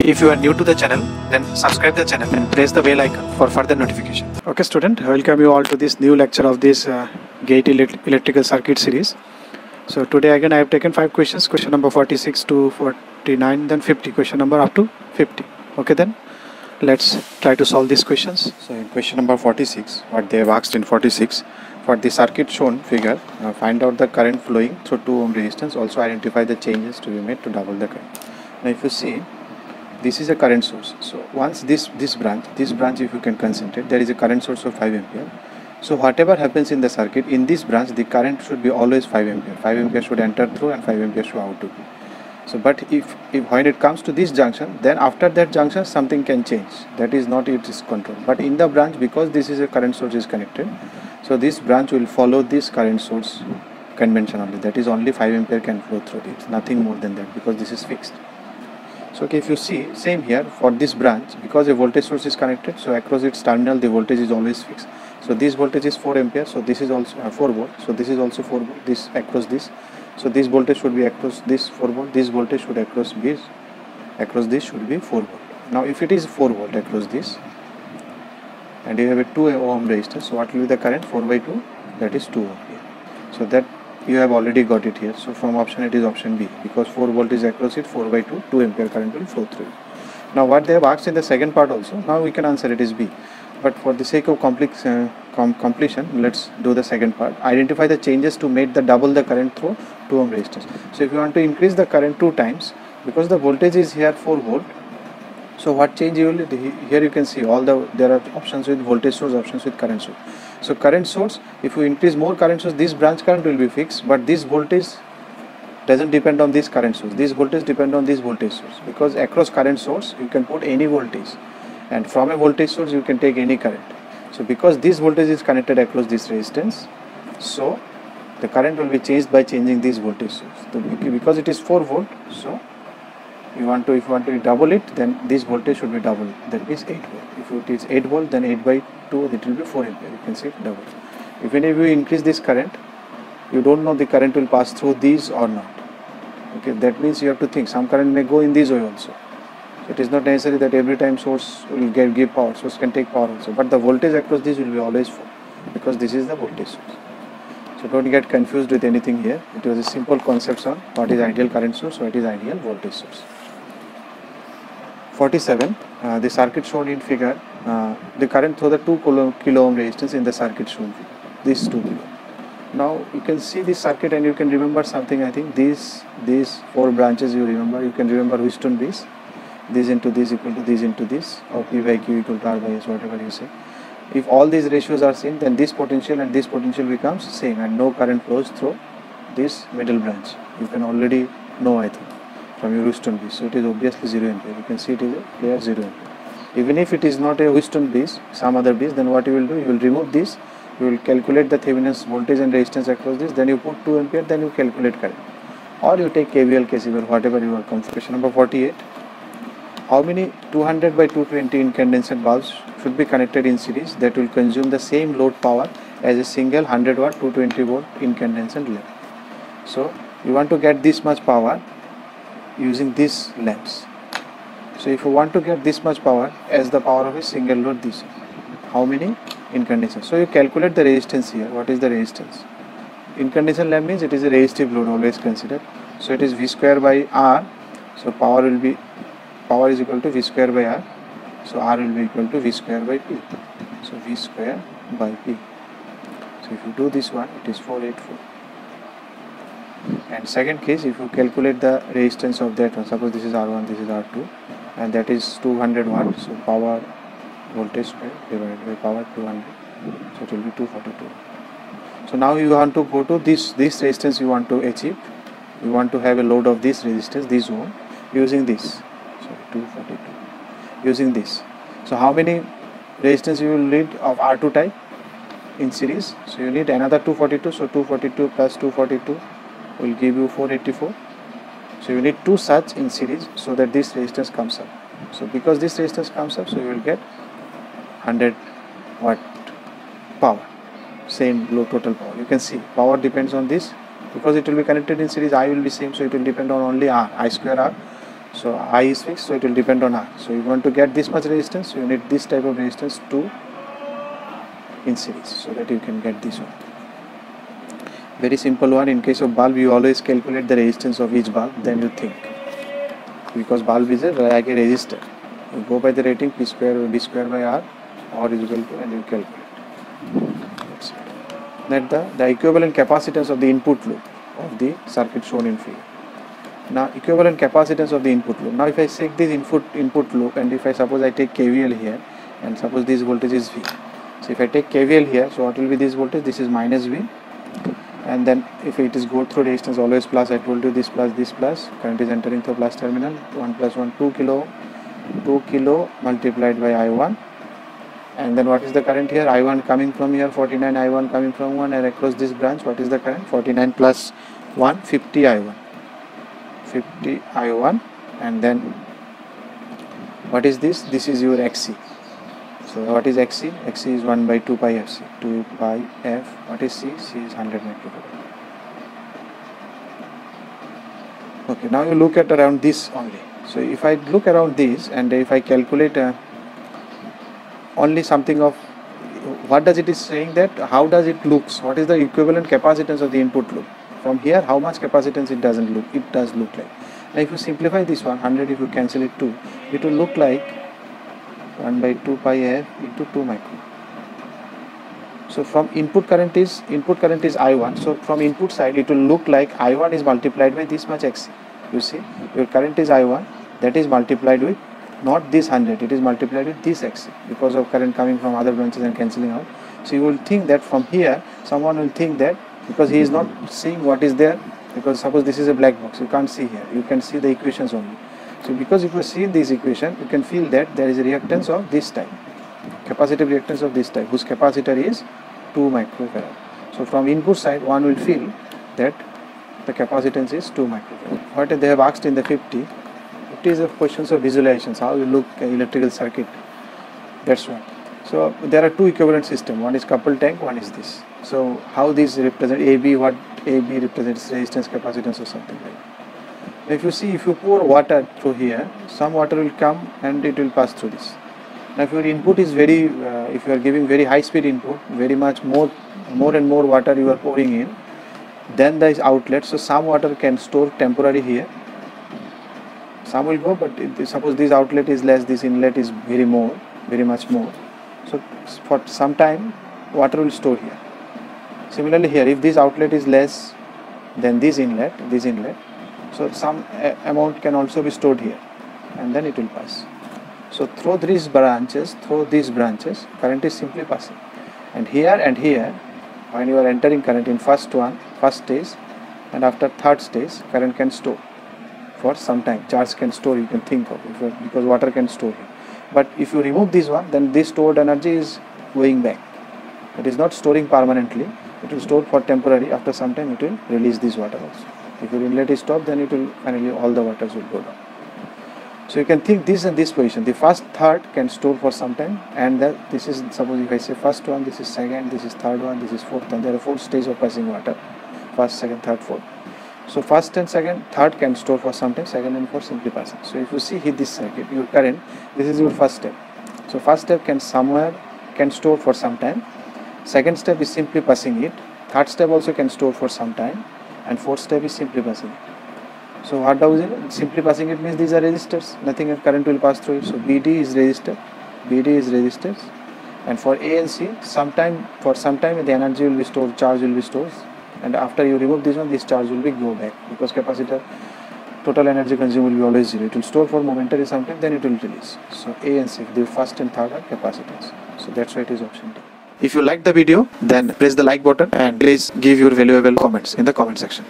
If you are new to the channel, then subscribe the channel and press the bell icon for further notification. Okay student, welcome you all to this new lecture of this GATE electrical circuit series. So today again I have taken 5 questions, question number 46 to 49, then 50, question number up to 50. Okay, then let's try to solve these questions. So in question number 46, what they have asked in 46, for the circuit shown figure, find out the current flowing through 2 ohm resistance, also identify the changes to be made to double the current. Now if you see, this is a current source. So once this branch if you can concentrate, there is a current source of 5 ampere. So whatever happens in the circuit, in this branch the current should be always 5 ampere. 5 ampere should enter through and 5 ampere should out to be. So but if when it comes to this junction, then after that junction something can change. That is not its control. But in the branch, because this is a current source is connected, so this branch will follow this current source convention only. That is only 5 ampere can flow through it, nothing more than that, because this is fixed. So okay, if you see, same here for this branch, because a voltage source is connected, so across its terminal the voltage is always fixed. So this voltage is 4 ampere, so this is also 4 volt, so this is also 4 volt, this across this, so this voltage should be across this 4 volt, this voltage should across this should be 4 volt. Now if it is 4 volt across this and you have a 2 ohm resistance, so what will be the current? 4 by 2, that is 2 ohm here. So that you have already got it here. So from option it is option B, because 4 volt is across it, 4 by 2, 2 ampere current will flow through it. Now what they have asked in the second part also, now we can answer it is B. But for the sake of completion, let's do the second part. Identify the changes to make the double the current through 2 ohm resistance. So if you want to increase the current 2 times, because the voltage is here 4 volt, so what change you will, here you can see there are options with voltage source, options with current source. So current source, if you increase more current source, this branch current will be fixed, but this voltage doesn't depend on this current source. This voltage depend on this voltage source, because across current source you can put any voltage, and from a voltage source you can take any current. So because this voltage is connected across this resistance, so the current will be changed by changing this voltage source. So because it is 4 volt, so if you want to double it, then this voltage should be double, that is 8 volt. If it is 8 volt, then 8 by 2, it will be 4 ampere. You can see it double. Even if you increase this current, you don't know the current will pass through these or not. Okay, that means you have to think some current may go in this way also. So it is not necessary that every time source will give power. Source can take power also, but the voltage across this will be always 4, because this is the voltage source. So don't get confused with anything here. It was a simple concept on what is ideal current source, what is ideal voltage source. 47, the circuit shown in figure, the current through the 2 kilo ohm resistance in the circuit shown figure, this 2 kilo. Now you can see this circuit and you can remember something. I think these 4 branches you remember. You can remember Wheatstone base, this into this equal to this into this, or P by Q equal to R by S, whatever you say. If all these ratios are same, then this potential and this potential becomes same, and no current flows through this middle branch. You can already know, I think, from your Wheatstone base. So it is obviously 0 ampere. You can see it is a clear 0 ampere. Even if it is not a Wheatstone base, some other base, then what you will do, you will remove this, you will calculate the Thevenin's voltage and resistance across this, then you put 2 ampere, then you calculate current. Or you take KVL, KCL, whatever you are comfortable. Question number 48. How many 200 by 220 incandescent bulbs should be connected in series that will consume the same load power as a single 100 watt 220 volt incandescent lamp? So you want to get this much power using these lamps. So if you want to get this much power as the power of a single load, this, how many incandescent? So you calculate the resistance here. What is the resistance? Incandescent lamp means it is a resistive load, always consider. So it is V square by R. So power is equal to V square by R. So R will be equal to V square by P. So V square by P. So if you do this one, it is 484. And second case, if you calculate the resistance of that one, suppose this is R1, this is R2, and that is 200 watt. So power voltage square divided by power 200. So it will be 242. So now you want to go to this resistance you want to achieve. You want to have a load of this resistance, this ohm, using this. So 242. Using this. So how many resistance you will need of R2 type in series? So you need another 242. So 242 plus 242 will give you 484. So you need 2 such in series so that this resistance comes up. So because this resistance comes up, so you will get 100 watt power, same low total power. You can see power depends on this, because it will be connected in series. I will be same, so it will depend on only R, I square R. So I is fixed, so it will depend on R. So you want to get this much resistance, you need this type of resistance 2 in series, so that you can get this one. Very simple one. In case of bulb, you always calculate the resistance of each bulb, then you think, because bulb is like a resistor. You go by the rating P square B square by R, or is equal to, and you calculate. That's it. That the equivalent capacitance of the input loop of the circuit shown in figure. Now equivalent capacitance of the input loop. Now if I take this input loop, and if I suppose I take KVL here, and suppose this voltage is V. So if I take KVL here, so what will be this voltage? This is minus V, and then if it is go through resistance always plus, I told you this plus, current is entering through plus terminal, 1 plus 1, 2 kilo multiplied by I1, and then what is the current here? I1 coming from here, 49, I1 coming from 1, and across this branch, what is the current? 49 plus 1, 50 I1. 50 I1, and then what is this? This is your XC. So what is XC? XC is 1 by 2 pi FC. 2 pi F. What is C? C is 100 microfarad. Okay, now you look at around this only. So if I look around this, and if I calculate only something of what does it is saying, that how does it looks? What is the equivalent capacitance of the input loop? From here, how much capacitance it doesn't look? It does look like. Now if you simplify this one, 100, if you cancel it 2, it will look like 1 by 2 pi F into 2 micro. So from input current is I1. So from input side, it will look like I1 is multiplied by this much XC. You see, your current is I1, that is multiplied with not this 100, it is multiplied with this XC, because of current coming from other branches and cancelling out. So you will think that from here, someone will think that, because he is not seeing what is there, because suppose this is a black box, you can't see here, you can see the equations only. So because if you see this equation, you can feel that there is a reactance of this type, capacitive reactance of this type, whose capacitor is 2 microfarad. So from input side, one will feel that the capacitance is 2 microfarad. What they have asked in the 50, it is a questions of visualizations, how you look at electrical circuit, that's one. So there are two equivalent systems, one is coupled tank, one is this. So how these represent AB, what AB represents resistance, capacitance or something like that. If you see, if you pour water through here, some water will come and it will pass through this. Now if your input is very, if you are giving very high speed input, very much more and more water you are pouring in, then there is outlet, so some water can store temporary here, some will go, but suppose this outlet is less, this inlet is very much more, so for some time water will store here. Similarly here, if this outlet is less than this inlet, so some amount can also be stored here, and then it will pass. So through these branches, current is simply passing, and here when you are entering current in first stage, and after third stage, current can store for some time, charge can store, you can think of, because water can store here. But if you remove this one, then this stored energy is going back. It is not storing permanently, it will store for temporary, after some time it will release this water also. If your inlet is stopped, then it will finally all the waters will go down. So you can think this and this position, the first third can store for some time, and that this is, suppose if I say first one, this is second, this is third one, this is fourth, and there are 4 stages of passing water, first, second, third, fourth. So first and second, third can store for some time, second and fourth simply passing. So if you see here this circuit, your current, this is your first step. So first step can store for some time, second step is simply passing it, third step also can store for some time, and fourth step is simply passing it. So what does it? Simply passing it means these are resistors, nothing else, current will pass through it. So BD is resistor, and for A and C, for some time the energy will be stored, charge will be stored, and after you remove this one, this charge will be go back, because capacitor total energy consumed will be always 0. It will store for momentary sometime, then it will release. So A and C, the first and third are capacitors. So that's why it is option D. If you like the video, then press the like button and please give your valuable comments in the comment section.